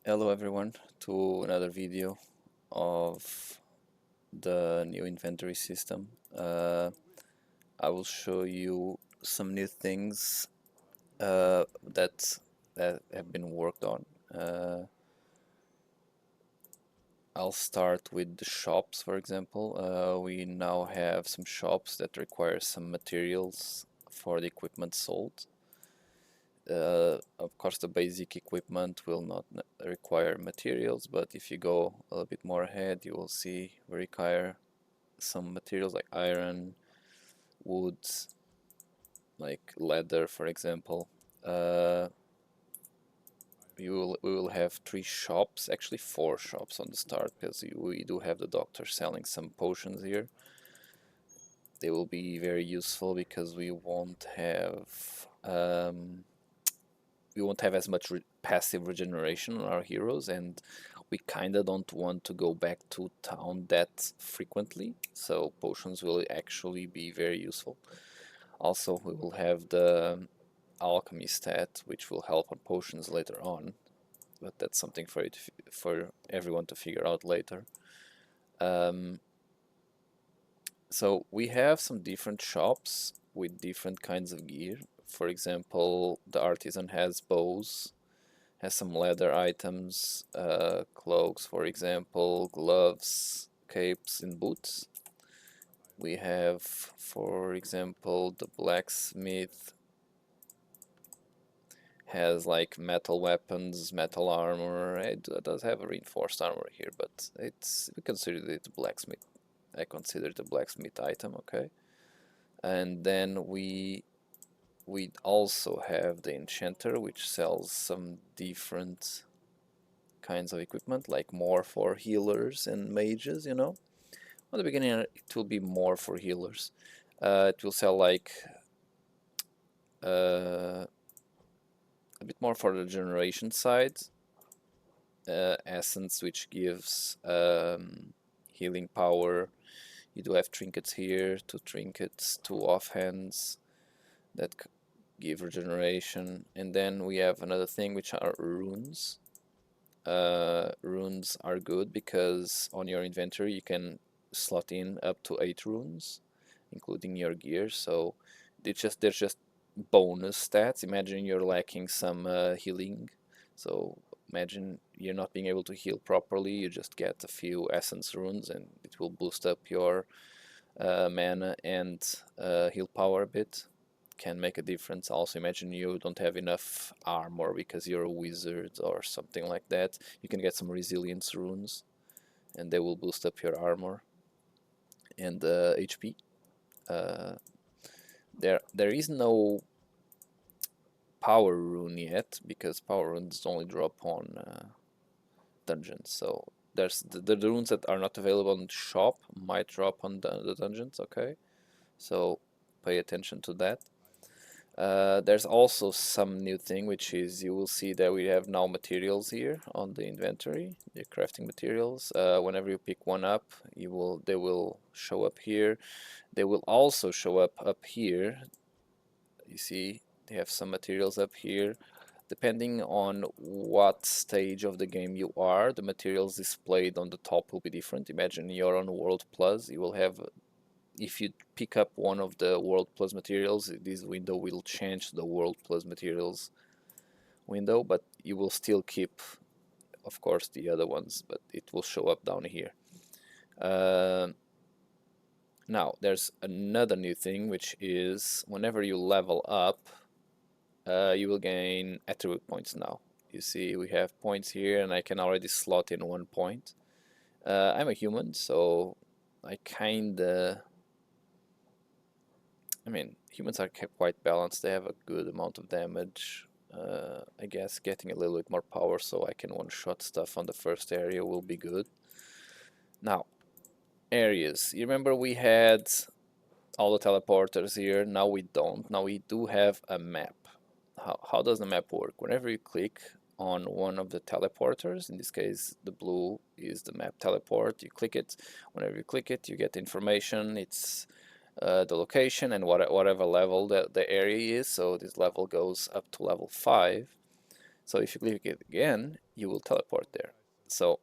Hello everyone to another video of the new inventory system. I will show you some new things that have been worked on. I'll start with the shops, for example. We now have some shops that require some materials for the equipment sold. Of course, the basic equipment will not require materials, but if you go a little bit more ahead, you will see we require some materials like iron, wood, like leather, for example. Uh, we will have 3 shops, actually 4 shops on the start, because we do have the doctor selling some potions here. They will be very useful because we won't have as much passive regeneration on our heroes, and we kinda don't want to go back to town that frequently, so potions will actually be very useful. Also, we will have the alchemy stat, which will help on potions later on, but that's something for everyone to figure out later. Um, so we have some different shops with different kinds of gear. For example, the artisan has bows, has some leather items, cloaks, for example, gloves, capes, and boots. We have, for example, the blacksmith has like metal weapons, metal armor. It does have a reinforced armor here, but we consider it a blacksmith. I consider it a blacksmith item, okay? And then we also have the enchanter, which sells some different kinds of equipment, like more for healers and mages, you know. At the beginning, it will be more for healers. It will sell like uh, a bit more for the generation side, essence, which gives healing power. You do have trinkets here, 2 trinkets, 2 offhands that give regeneration, and then we have another thing which are runes. Runes are good because on your inventory you can slot in up to 8 runes, including your gear. So there's just bonus stats. Imagine you're lacking some healing. So imagine you're not being able to heal properly. You just get a few essence runes, and it will boost up your mana and heal power a bit. Can make a difference. Also, imagine you don't have enough armor because you're a wizard or something like that. You can get some resilience runes, and they will boost up your armor and HP. Uh, there is no power rune yet because power runes only drop on dungeons. So there's the runes that are not available in the shop might drop on the dungeons. Okay, so pay attention to that. There's also some new thing, which is you will see that we have now materials here on the inventory, the crafting materials. Whenever you pick one up, they will show up here. They will also show up here. You see, they have some materials up here. Depending on what stage of the game you are, the materials displayed on the top will be different. Imagine you're on World Plus, you will have, if you pick up one of the World Plus materials, this window will change the World Plus materials window, but you will still keep, of course, the other ones, but it will show up down here. Now, there's another new thing, which is whenever you level up, you will gain attribute points now. You see, we have points here, and I can already slot in 1 point. I'm a human, so I kinda... I mean, humans are quite balanced. They have a good amount of damage. I guess getting a little bit more power so I can one-shot stuff on the first area will be good. Now, areas. You remember we had all the teleporters here. Now we don't. Now we do have a map. How does the map work? Whenever you click on one of the teleporters, in this case the blue is the map teleport, you click it. Whenever you click it, you get information. It's the location and whatever level the area is. So this level goes up to level 5. So if you click it again, you will teleport there. So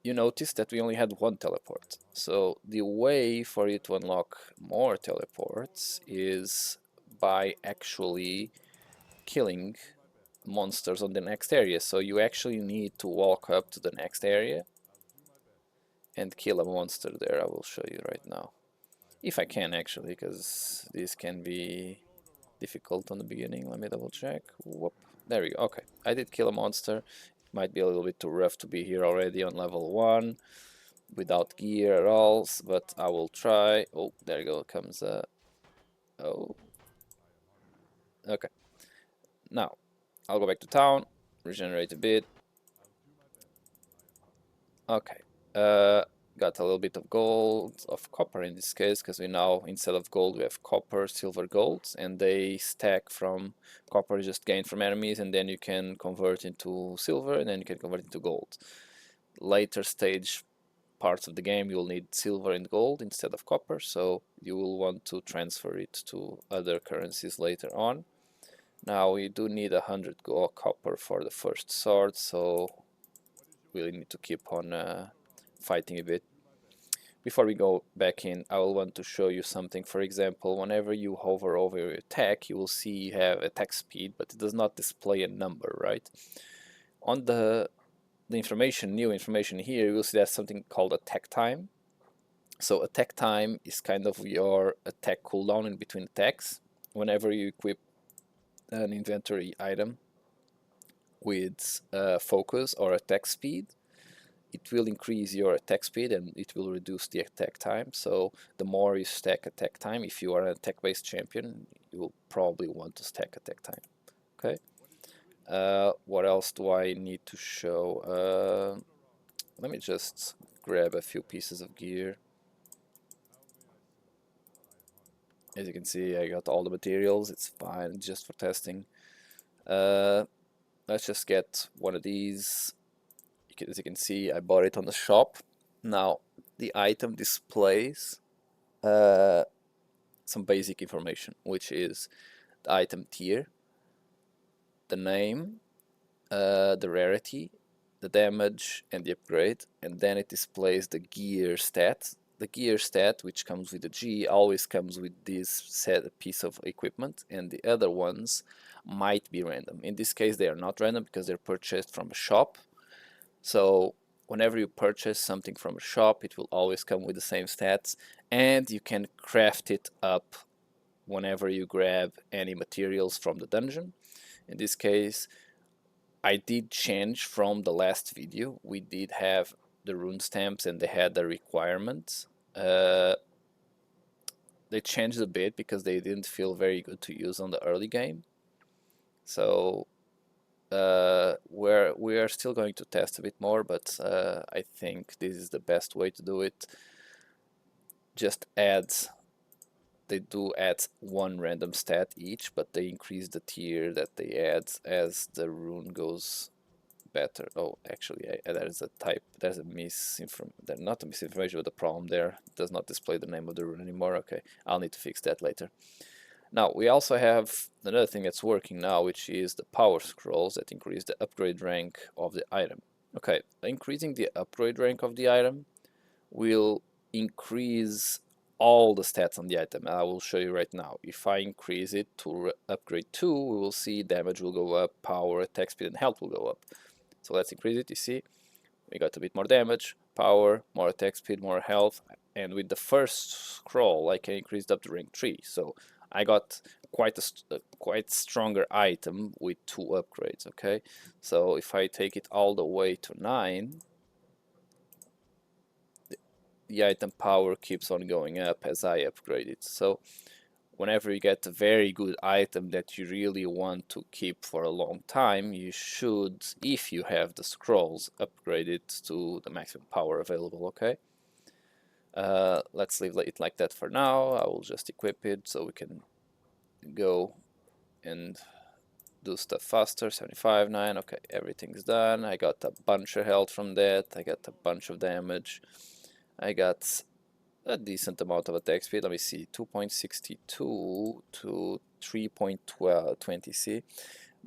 you notice that we only had one teleport. So the way for you to unlock more teleports is by actually killing monsters on the next area. So you actually need to walk up to the next area and kill a monster there. I will show you right now. If I can actually, because this can be difficult on the beginning. Let me double check. Whoop. There we go. Okay, I did kill a monster. It might be a little bit too rough to be here already on level 1 without gear at all, but I will try. Oh, there you go. Comes oh. Okay. Now, I'll go back to town, regenerate a bit. Okay. Got a little bit of gold, of copper in this case, because we now, instead of gold, we have copper, silver, gold, and they stack from copper just gained from enemies, and then you can convert into silver, and then you can convert into gold. Later stage parts of the game, you'll need silver and gold instead of copper, so you will want to transfer it to other currencies later on. Now we do need 100 gold copper for the first sword, so we'll need to keep on fighting a bit. Before we go back in, I will want to show you something. For example, whenever you hover over your attack, you will see you have attack speed, but it does not display a number, right? On the information, new information here, you will see there's something called attack time. So attack time is kind of your attack cooldown in between attacks. Whenever you equip an inventory item with focus or attack speed, it will increase your attack speed and it will reduce the attack time. So the more you stack attack time, if you are an attack based champion, you will probably want to stack attack time. Okay. What else do I need to show? Let me just grab a few pieces of gear. As you can see, I got all the materials. It's fine, just for testing. Let's just get one of these. As you can see, I bought it on the shop. Now, the item displays some basic information, which is the item tier, the name, the rarity, the damage, and the upgrade, and then it displays the gear stat. The gear stat, which comes with the G, always comes with this set piece of equipment, and the other ones might be random. In this case, they are not random because they're purchased from a shop. So whenever you purchase something from a shop, it will always come with the same stats, and you can craft it up whenever you grab any materials from the dungeon. In this case, I did change from the last video. We did have the rune stamps and they had the requirements. They changed a bit because they didn't feel very good to use on the early game. So we are still going to test a bit more, but I think this is the best way to do it. Just add, they do add one random stat each, but they increase the tier that they add as the rune goes better. Oh, actually, there's a type, there's a misinformation, not a misinformation, but a problem there. It does not display the name of the rune anymore. Okay, I'll need to fix that later. Now, we also have another thing that's working now, which is the power scrolls that increase the upgrade rank of the item. Okay, increasing the upgrade rank of the item will increase all the stats on the item. I will show you right now. If I increase it to upgrade 2, we will see damage will go up, power, attack speed, and health will go up. So let's increase it. You see, we got a bit more damage, power, more attack speed, more health, and with the first scroll I can increase it up to rank 3. So I got quite a quite stronger item with 2 upgrades. Okay, so if I take it all the way to 9, the item power keeps on going up as I upgrade it. So whenever you get a very good item that you really want to keep for a long time, you should, if you have the scrolls, upgrade it to the maximum power available. Okay, let's leave it like that for now. I will just equip it so we can go and do stuff faster. 75, 9, okay, everything's done. I got a bunch of health from that. I got a bunch of damage. I got a decent amount of attack speed. Let me see, 2.62 to 3.20. See,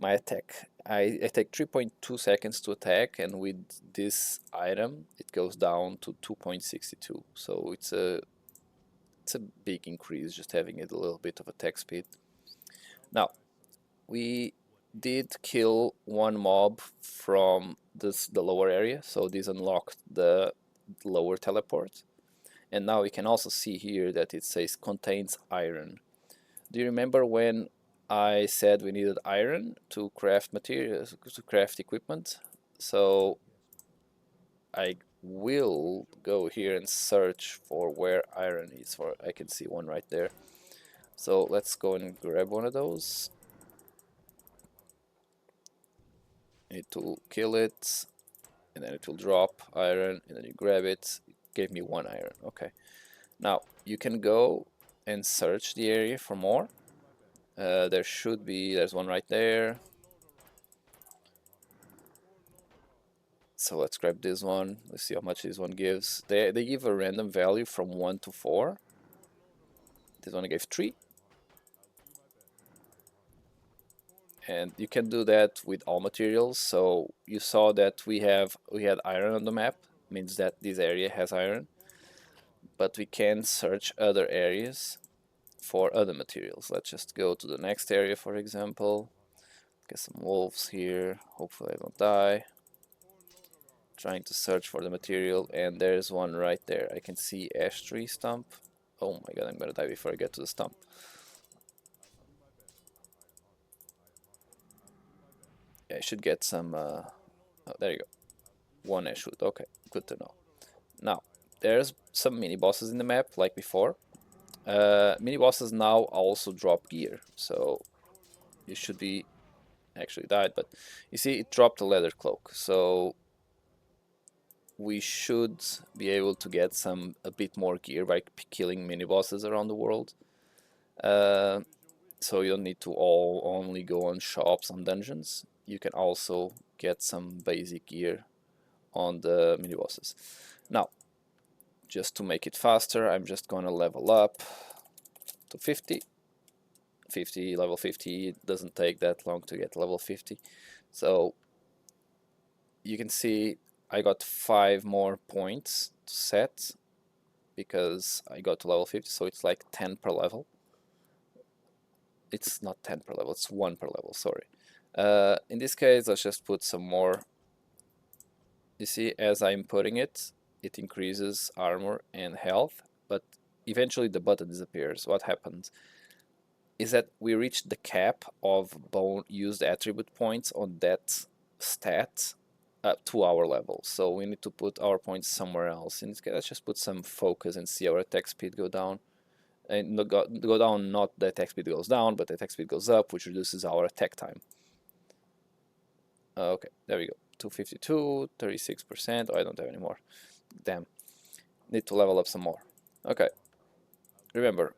my attack. I take 3.2 seconds to attack, and with this item it goes down to 2.62. So it's a big increase just having a little bit of attack speed. Now we did kill one mob from the lower area, so this unlocked the lower teleport. And now we can also see here that it says contains iron. Do you remember when I said we needed iron to craft materials, to craft equipment? So I will go here and search for where iron is. For I can see one right there. So let's go and grab one of those. Need to kill it, and then it will drop iron, and then you grab it. It gave me 1 iron. Okay. Now you can go and search the area for more. There's one right there. So let's grab this one. Let's see how much this one gives. They give a random value from 1 to 4. This one gave 3. And you can do that with all materials. So you saw that we had iron on the map, means that this area has iron. But we can search other areas for other materials. Let's just go to the next area, for example. Get some wolves here. Hopefully I don't die. Trying to search for the material, and there's one right there. I can see ash tree stump. Oh my god, I'm gonna die before I get to the stump. Yeah, I should get some oh, there you go. 1 ash wood. Okay, good to know. Now there's some mini bosses in the map like before. Mini bosses now also drop gear, so you should be actually died, but you see it dropped a leather cloak, so we should be able to get a bit more gear by killing mini bosses around the world. So you don't need to only go on shops on dungeons. You can also get some basic gear on the mini bosses. Now, just to make it faster, I'm just gonna level up to 50. Level 50, it doesn't take that long to get level 50. So you can see I got 5 more points to set because I got to level 50, so it's like 10 per level. It's not 10 per level, it's 1 per level, sorry. In this case, let's just put some more. You see, as I'm putting it, it increases armor and health, but eventually the button disappears. What happens is that we reached the cap of bone used attribute points on that stat up to our level, so we need to put our points somewhere else. In this case, let's just put some focus and see our attack speed go down. And go down, not the attack speed goes down, but the attack speed goes up, which reduces our attack time. Okay, there we go. 252, 36%. Oh, I don't have any more. Damn. Need to level up some more. Okay. Remember,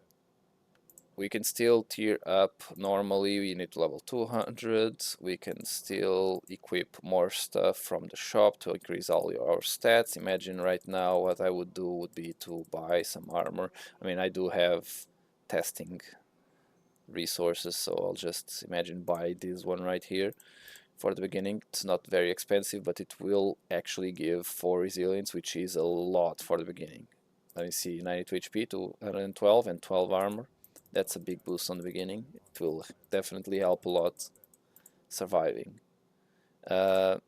we can still tier up normally. We need to level 200. We can still equip more stuff from the shop to increase all our stats. Imagine right now what I would do would be to buy some armor. I mean, I do have testing resources, so I'll just imagine buy this one right here for the beginning. It's not very expensive, but it will actually give 4 resilience, which is a lot for the beginning. Let me see, 92 HP to 112 and 12 armor. That's a big boost on the beginning. It will definitely help a lot surviving. Now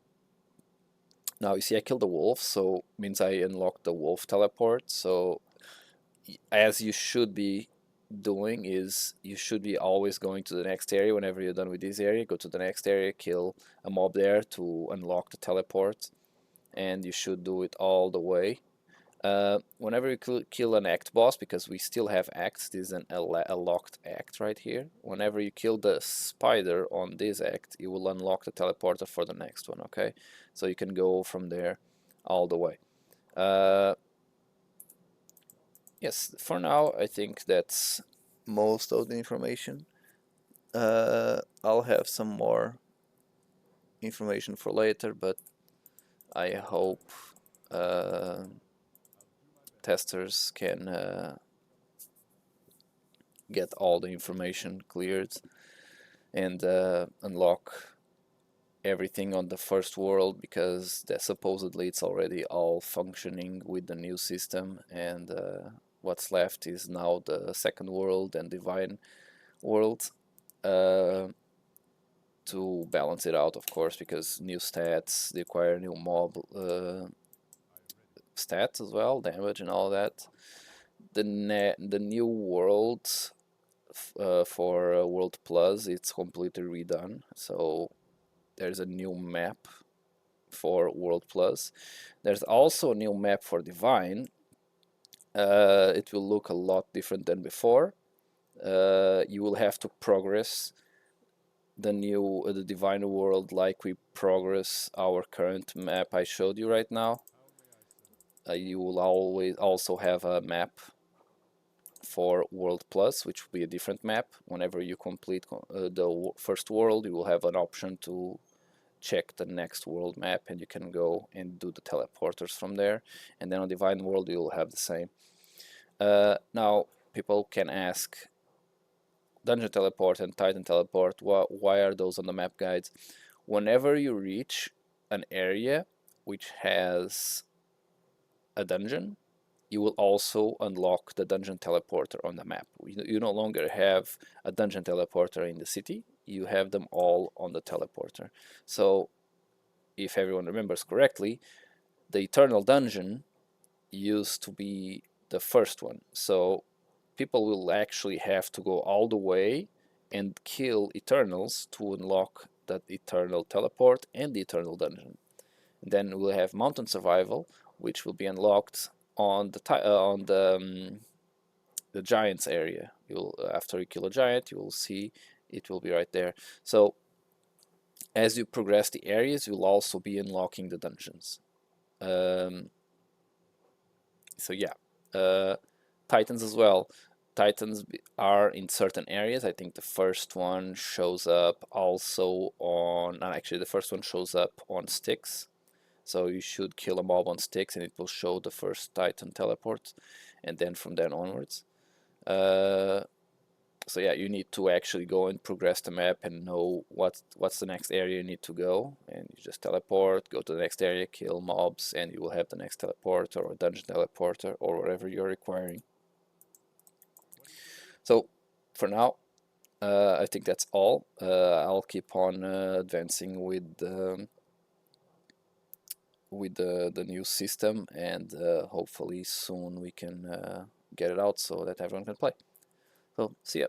you see I killed the wolf, so means I unlocked the wolf teleport. So as you should be doing is you should be always going to the next area. Whenever you're done with this area, go to the next area, kill a mob there to unlock the teleport, and you should do it all the way. Whenever you kill an act boss, because we still have acts, this is a locked act right here. Whenever you kill the spider on this act, you will unlock the teleporter for the next one, okay? So you can go from there all the way. Yes, for now I think that's most of the information. I'll have some more information for later, but I hope testers can get all the information cleared and unlock everything on the first world, because that supposedly it's already all functioning with the new system, and what's left is now the second world and divine world, uh, to balance it out, of course, because new stats require new mob stats as well, damage and all that. The new world for World Plus, it's completely redone, so there's a new map for World Plus. There's also a new map for Divine. It will look a lot different than before. You will have to progress the Divine world like we progress our current map I showed you right now. You will always also have a map for World Plus, which will be a different map. Whenever you complete the first world, you will have an option to check the next world map, and you can go and do the teleporters from there. And then on Divine World, you will have the same. Now, people can ask, Dungeon Teleport and Titan Teleport, why are those on the map guides? Whenever you reach an area which has a dungeon, you will also unlock the dungeon teleporter on the map. You no longer have a dungeon teleporter in the city, you have them all on the teleporter. So, if everyone remembers correctly, the Eternal Dungeon used to be the first one. So, people will actually have to go all the way and kill Eternals to unlock that Eternal Teleport and the Eternal Dungeon. And then we'll have Mountain Survival, which will be unlocked on the Giants area. After you kill a giant, you will see it will be right there. So as you progress the areas, you'll also be unlocking the dungeons. So yeah, Titans as well. Titans are in certain areas. I think the first one shows up also on. Actually, the first one shows up on Styx. So you should kill a mob on Styx, and it will show the first Titan teleport, and then from then onwards. So yeah, you need to actually go and progress the map and know what's the next area you need to go, and you just teleport, go to the next area, kill mobs, and you will have the next teleporter or dungeon teleporter or whatever you're requiring. So for now, I think that's all. I'll keep on advancing with the new system, and hopefully soon we can get it out so that everyone can play. So see ya.